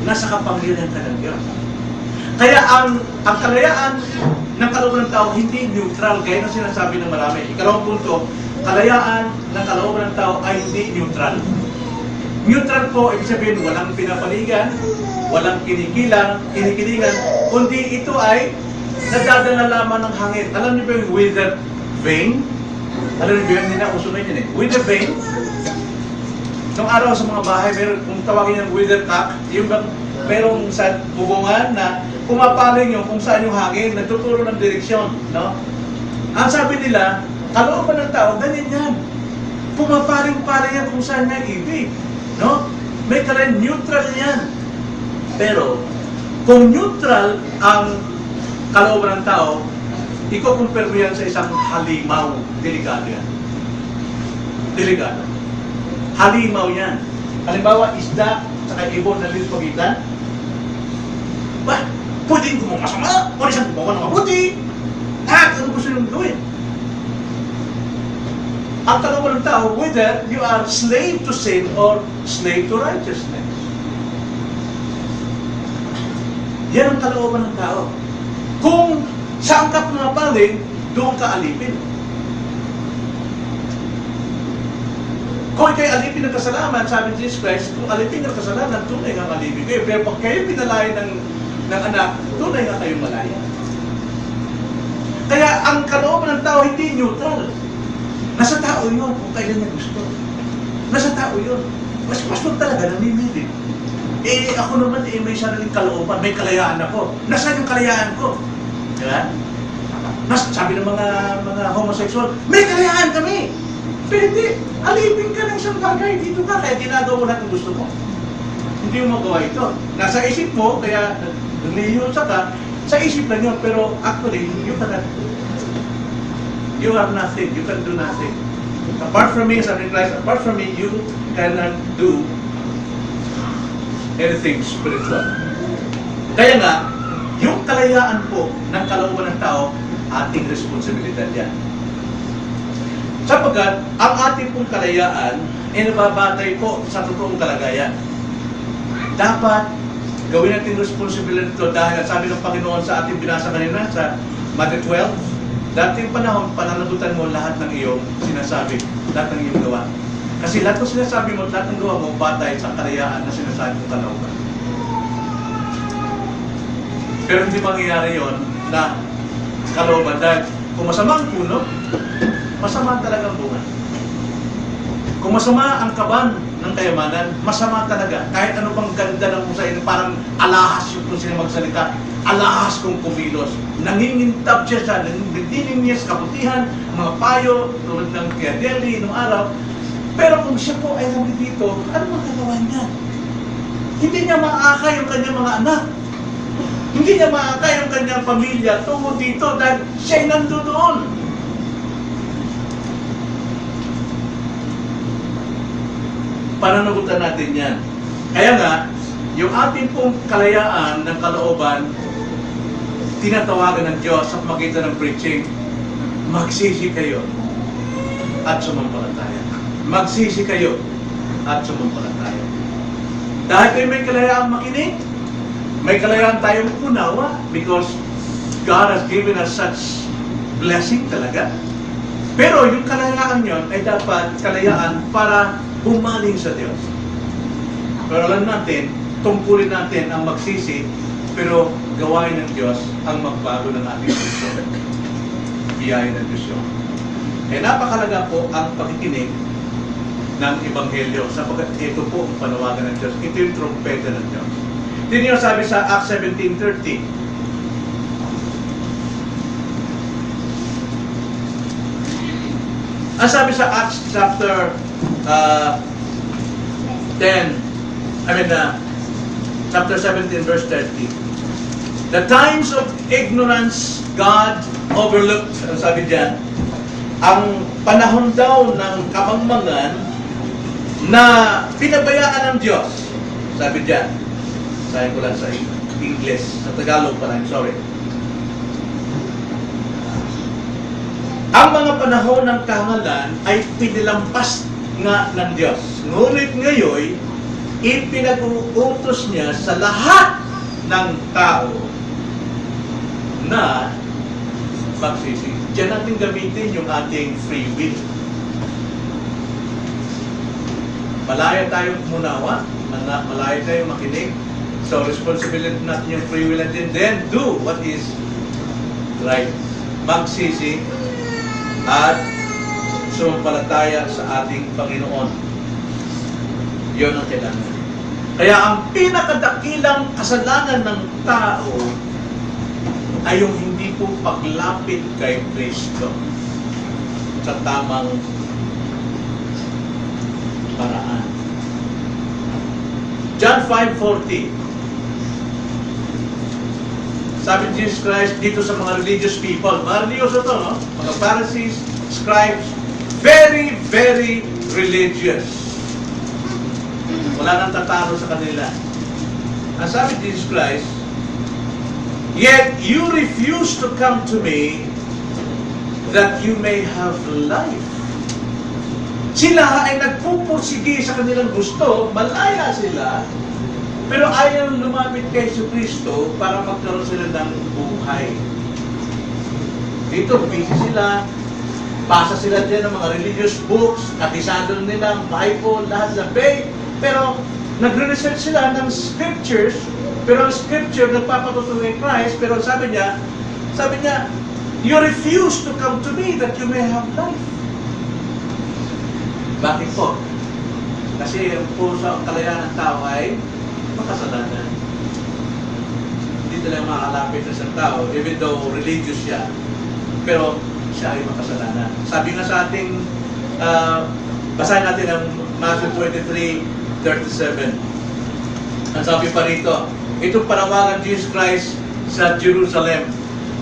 Speaker 1: nasa kapangyarihan ka ng Diyos. Kaya ang kalayaan ng kalooban ng tao hindi neutral, gaya ng sinasabi ng marami. Ikalawang punto, kalayaan ng kalooban ng tao ay hindi neutral. Neutral po, ibig sabihin, walang pinapanigan, walang kinikilingan, kundi ito ay nadadala lamang ng hangin. Alam niyo ba yung weather vane? Alam niyo ba yung uso na yun eh? Weather vane, nung araw sa mga bahay, meron, kung tawagin yung weather cock, yung merong sa bubungan na pumapaling yung kung saan yung hangin, nagtuturo ng direksyon, no? Ang sabi nila, kalooban ng tao, ganyan yan. Pumapaling-paling yan kung saan niya ibig, no? May kalayan, neutral yan. Pero, kung neutral ang kalooban ng tao, iko-compare mo yan sa isang halimaw, delikado yan. Delikado. Halimaw yan. Halimbawa, isda, saka ibon na lipagitan, ba, pwedeng gumawa masama, pwede siyang gumawa ng mabuti. Ano gusto nyo gawin? Ang kalooban ng tao, whether you are slave to sin or slave to righteousness. Yan ang kalooban ng tao. Kung saan ka pumapaling, doon ka alipin. Kung kayo alipin ng kasalanan, sabi ni Jesus Christ, kung alipin ng kasalanan, tunay nga alipin kayo. Pero pag kayo pinalayan ng anak, tunay nga kayong malaya. Kaya ang kalooban ng tao hindi neutral. Nasa tao yun kung kailan niya gusto. Nasa tao yun. Mas pastor talaga namimili. Ako naman may sariling kalooban, may kalayaan ako. Nasaan yung kalayaan ko? Diba? Sabi ng mga homosexual, may kalayaan kami. Pero hindi, alipin ka ng isang bagay, dito ka, kaya ginagawa mo lahat ng gusto mo. Hindi mo magawa ito. Nasa isip mo, kaya naglihiyusa ka, sa isip lang yun, pero actually, you cannot. You are nothing, you can do nothing. Apart from me, sabi ni Christ, apart from me, you cannot do anything spiritual. Kaya nga, yung kalayaan po ng kalooban ng tao, ating responsibilidad yan. Sapagkat, ang ating pong kalayaan ay nababatay po sa totoong kalagayan. Dapat Gawin natin responsibility ito dahil sabi ng Panginoon sa ating binasa kanina sa Matthew 12, dating panahon, pananagutan mo lahat ng iyong sinasabi, lahat ng iyong gawa. Kasi lahat ng sinasabi mo, lahat ng gawa mo, batay sa kalayaan na sinasabi mo kalauban. Pero hindi mangyayari yon na kalooban dahil kung masama ang puno, masama talaga ang bunga. Kung masama ang kaban ng kayamanan, masama talaga. Kahit ano pang ganda ng usain, parang alahas yung kung sila magsalita, alahas kung kumilos. Nangingintab siya sa nanginginig niya sa kabutihan, mga payo, tulad ng kaya Delhi noong araw. Pero kung siya po ay nandito, ano magagawa niya? Hindi niya maakay yung kanyang mga anak. Hindi niya maakay yung kanyang pamilya tungo dito dahil siya'y nandoon. Pananagutan natin yan. Kaya nga, yung ating pong kalayaan ng kalooban, tinatawagan ng Diyos sa pamagitan ng preaching, magsisi kayo at sumampalataya. Magsisi kayo at sumampalataya. Dahil kayo may kalayaan makinig, may kalayaan tayong unawa because God has given us such blessing talaga. Pero yung kalayaan yon ay dapat kalayaan para bumaling sa Diyos. Pero alam natin, tungkulin natin ang magsisi, pero gawain ng Diyos ang magbago ng ating puso. Biyaya ng Diyos yun. Eh napakalaga po ang pakikinig ng Ebanghelyo sapagkat ito po ang panawagan ng Diyos. Ito yung trumpeta ng Diyos. Ito yung sabi sa Acts 17:30. Ang sabi sa Acts chapter 10, chapter 17, verse 30. The times of ignorance God overlooked. Ang sabi diyan, ang panahon daw ng kamangmangan na pinabayaan ng Diyos. Sabi diyan, sabi ko lang sa English, sa Tagalog pala, I'm sorry. Ang mga panahon ng kahangalan ay pinilampas nga ng Diyos. Ngunit ngayon, ipinag-uutos niya sa lahat ng tao na magsisi. Diyan natin gamitin yung ating free will. Malaya tayong umunawa, malaya tayong makinig. So, responsibility natin yung free will natin. Then, do what is right. Magsisi at sumampalataya sa ating Panginoon. Yun ang kailangan. Kaya ang pinakadakilang kasalanan ng tao ay yung hindi po paglapit kay Kristo sa tamang paraan. John 5:40. Sabi ni Jesus Christ dito sa mga religious people, mga religyoso to, no? Mga Pharisees, scribes, very, very religious. Wala nang tatalo sa kanila. Ang sabi ni Jesus Christ, yet you refuse to come to me that you may have life. Sila ay nagpupursige sa kanilang gusto, malaya sila, pero ayaw lumapit kay Kristo para magkaroon sila ng buhay. Dito, busy sila, basa sila din ng mga religious books, kabisado nila ang Bible, lahat sa faith, pero nagre-research sila ng scriptures, pero ang scripture nagpapatutunan kay Christ, pero sabi niya, you refuse to come to me that you may have life. Bakit po? Kasi ang puso ang kalayaan ng tao ay makasalanan. Hindi talaga makakalapit sa isang tao, even though religious siya, pero siya ay makasalanan. Sabi nga sa ating, basahin natin ang Matthew 23:37. Ang sabi pa rito, itong panawagan Jesus Christ sa Jerusalem,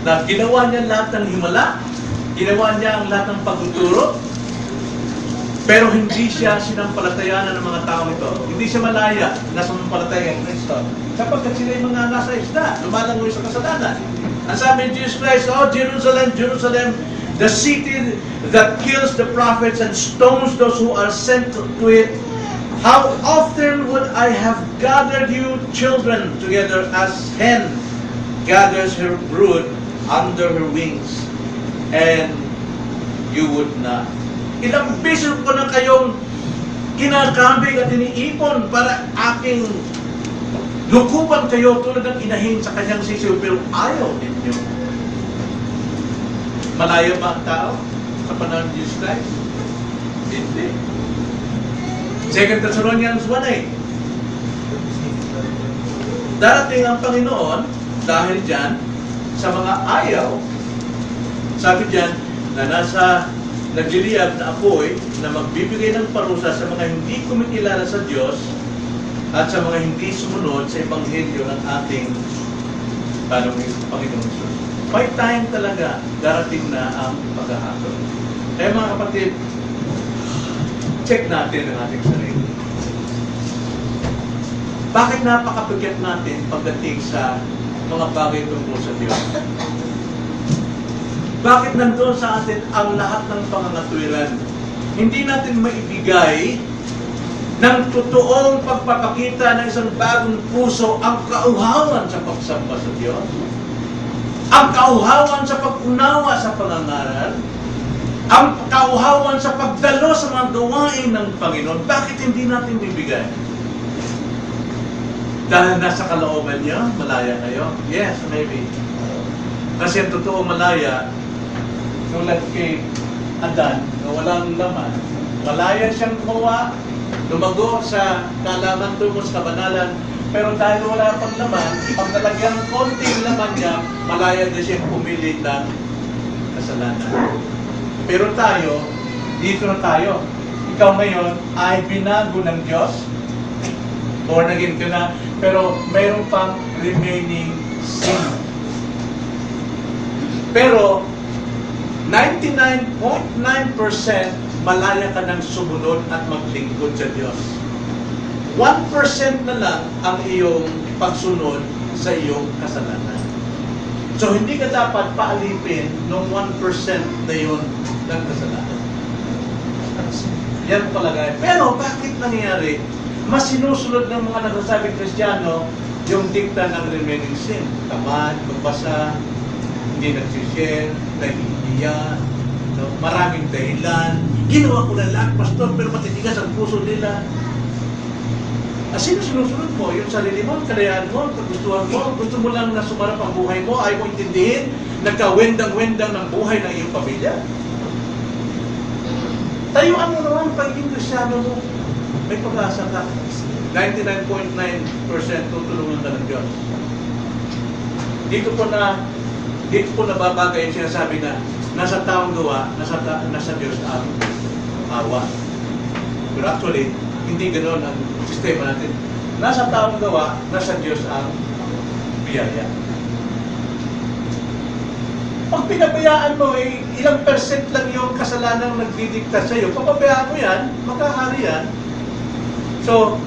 Speaker 1: na ginawa niya lahat ng himala, ginawa niya ang lahat ng pagtuturo, pero hindi siya sinampalatayanan ng mga tao ito. Hindi siya malaya na sinampalatayan ng Kristo. Sapagkat sila yung mga nasa isda, lumalangoy sa kasalanan. Ang sabi ni Jesus Christ, oh Jerusalem, Jerusalem, the city that kills the prophets and stones those who are sent to it, How often would I have gathered you children together as hen gathers her brood under her wings, and you would not. Ilang beses ko na kayong kinakambig at iniipon para aking lukuban kayo tulad ng inahin sa kanyang sisiw, pero ayaw ninyo. Malayo ba ang tao sa panahon ni Jesus Christ? Hindi. 2 Thessalonians 1:8. Darating ang Panginoon dahil dyan sa mga ayaw, sabi dyan, na nasa nagliliyab na apoy na magbibigay ng parusa sa mga hindi kumikilala sa Diyos at sa mga hindi sumunod sa Ebanghelyo ng ating Panginoon Jesus. May time talaga darating na ang paghahatol. Kaya mga kapatid, check natin ang ating sarili. Bakit napakabigat natin pagdating sa mga bagay tungkol sa Diyos? Bakit nandun sa atin ang lahat ng pangangatwiran? Hindi natin maibigay ng totoong pagpapakita ng isang bagong puso ang kauhawan sa pagsamba sa Diyos, ang kauhawan sa pag-unawa sa pangangaral, ang kauhawan sa pagdalo sa mga gawain ng Panginoon. Bakit hindi natin bibigay? Dahil nasa kalooban niya, malaya kayo? Yes, maybe. Kasi ang totoong malaya, tulad kay Adan, na walang laman, malaya siyang gumawa, lumago sa kalaman tungo sa kabanalan, pero dahil wala pang laman, pag nalagyan ng konting laman niya, malaya din siyang pumili ng kasalanan. Pero tayo, dito na tayo. Ikaw ngayon ay binago ng Diyos. Born again ka na. Pero mayroon pang remaining sin. Pero 99.9% malaya ka ng sumunod at maglingkod sa Diyos. 1% na lang ang iyong pagsunod sa iyong kasalanan. So, hindi ka dapat paalipin ng 1% na yun ng kasalanan. Yan palagay. Pero, bakit nangyayari? Mas sinusunod ng mga nagsasabing Kristiyano yung dikta ng remaining sin. Tamad, magbasa, hindi nagsishare, nahihiya, no? Maraming dahilan. Ginawa ko na lahat, pastor, pero matitigas ang puso nila. Sino sinusunod mo? Yung sarili mo, kalayaan mo, kagustuhan mo, gusto mo lang na sumarap ang buhay mo, ayaw mo intindihin, nagkawendang-wendang ng buhay ng iyong pamilya. Tayuan mo naman pagiging Kristyano mo. May pag-asa ka. 99.9% tutulungan ka ng Diyos. Dito po nababagay yung sinasabi na nasa taong gawa, nasa Diyos ang awa. Pero actually, hindi ganoon ang sistema natin. Nasa taong gawa, nasa Diyos ang biyaya. Pag pinabayaan mo, ilang percent lang yung kasalanang nagdidikta sa iyo, papabayaan mo yan, makahari yan. So,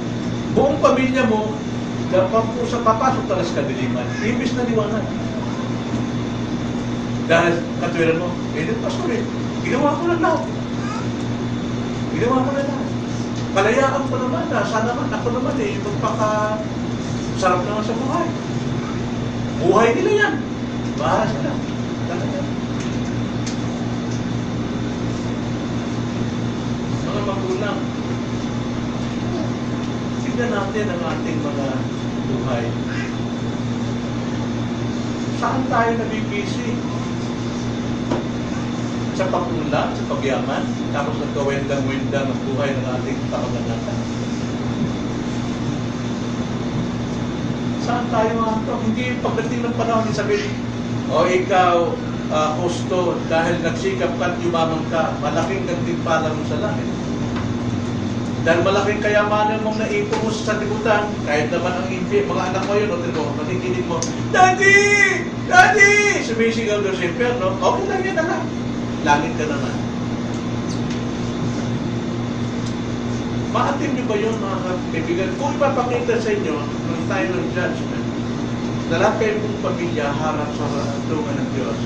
Speaker 1: buong pamilya mo, papasok talaga sa kadiliman. Ibis na liwanag. Dahil katwiran mo, pastor ginawa ko na lahat. Ginawa ko na lahat. Palayaan ko naman, sana naman, ako naman magpaka-sarap naman sa buhay. Buhay nila yan. Bahala sila. Mga magulang, tignan natin ang ating mga buhay. Saan tayo nabibisi? Sa pag-unlad, sa pagyaman, tapos nagkawendang-wendang ang buhay ng ating pamaganatan. Saan tayo mga ito? Hindi pagdating ng panahon ni sabihin, o ikaw, husto, dahil nagsikap ka at yumaman ka, malaking gantimpala mo sa langit. Dahil malaking kayamanan mong naipon mo sa sanlibutan, kahit naman ang hindi, mga anak mo yun, makikinig mo, Daddy! Daddy! Sumisigaw doon sa impyerno, okay lang yan anak. Langit ka naman. Maatim niyo ba yun, mga kaibigan? Kung ipapakita sa inyo, ng time ng judgment, na lahat kayo mong pamilya harap sa tulungan ng Diyos.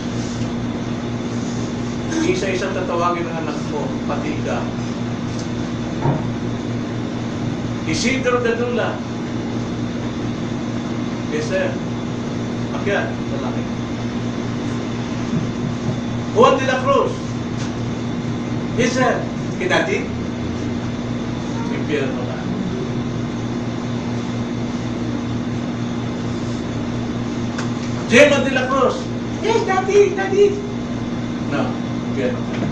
Speaker 1: Isa-isang tatawagin ng anak mo, pati ka. Isidro Dadula. Yes, sir. Akyat, lalaki. Juan de la Cruz. Yes, sir. Kinati. Impyerno ka. Gemma de la Cruz. Yes, Daddy. No, impyerno ka.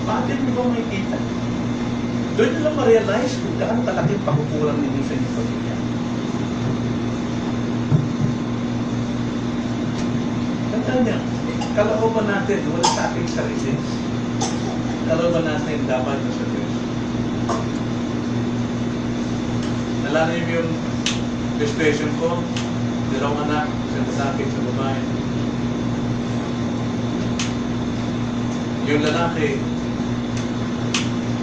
Speaker 1: Bakit mo ba makikita? Doon nyo lang ma-realize kung gaano kalaking pagkukulang ninyo sa inyong pamilya. Tandaan niya, kalooban natin, wala sa ating sarili. Kalooban natin, dapat na sa Diyos. Nalala niyo yung illustration ko, dalawang anak, isang lalaki sa babae. Yung lalaki,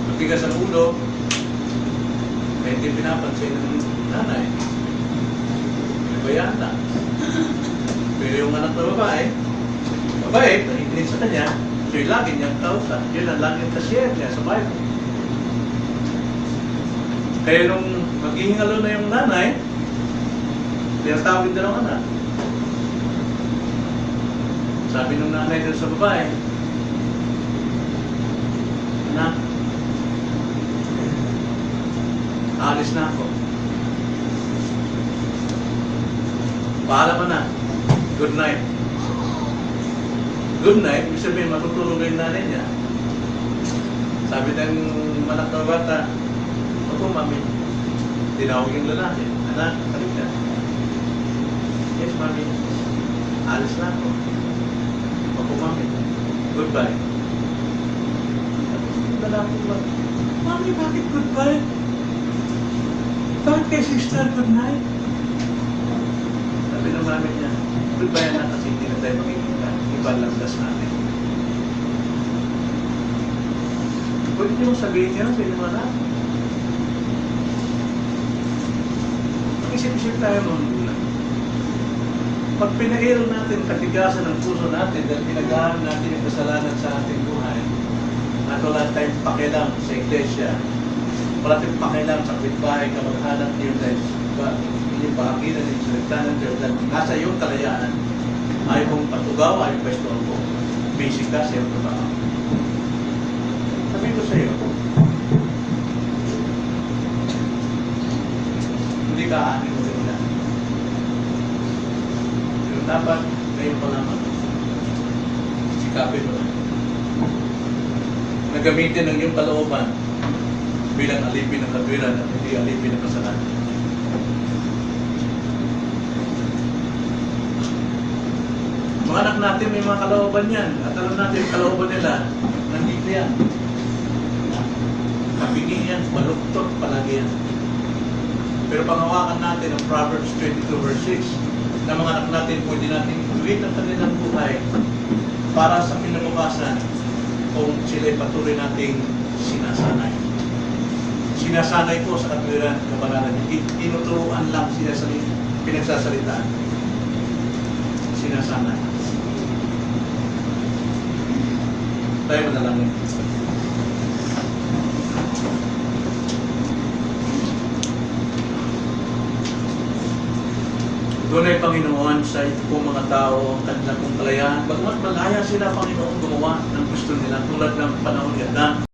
Speaker 1: matigas ang ulo, kaya hindi pinapansin ng nanay. Bayaan na. Pero yung anak na babae, nakikinig sa kanya, so yung lagi niyang kausap, yun ang laging ka-share niya sa Bible. Kaya nung maghihingalo na yung nanay, tinatawag din ang anak. Sabi nung nanay din sa babae, anak, alis na ako. Paalam ka na. Good night. Good night, ibig sabihin matutulog yung nanay niya. Sabi ng anak na bata, ako mami, tinawag yung lalaki. Anak, halip ka. Yes, mami. Alis na ako. Ako mami. Goodbye. Lalaki ba? Mami, bakit goodbye? Bakit kay sister good night? Sabi ng mami niya, goodbye na kasi hindi na tayo makikita. Iba lang das natin. Pwede niyo sabihin niya sa inyong anak. Mag-isip-isip tayo mga gulang. Pag pinairo natin katigasan ng puso natin dahil pinagahan natin yung kasalanan sa ating buhay, at wala tayong pakialam sa iglesia, wala tayong pakialam sa kapitbahay, kamag-anak niyo dahil yung bahaginan ng salita ng Diyos dahil nasa iyong kalayaan, ayaw mong patugaw, ayaw pa istorbo. Basic ka sa iyong trabaho. Sabi ko sa iyo, hindi ka aanin mo rin. Pero dapat ngayon pa naman, sikapin mo na. Nagamitin ang iyong kalooban bilang alipin ng katwiran at hindi alipin ng kasalanan. Mga anak natin may mga kalooban yan at alam natin yung kalooban nila nandito yan. Kapingin yan, maluktot palagi yan. Pero pangawakan natin ang Proverbs 22 verse 6 na mga anak natin pwede natin tuwid ang kanilang buhay para sa kinabukasan kung sila'y patuloy nating sinasanay. Sinasanay ko sa katwiran ng kabanalan. Tinuturuan lang sila sa pinagsasalitaan. Sinasanay. Tayo manalangin. Doon ay Panginoon sa pong mga tao ang kanilang kalayaan. Bagamat malaya sila, Panginoon, gumawa ng gusto nila tulad ng panahon yan na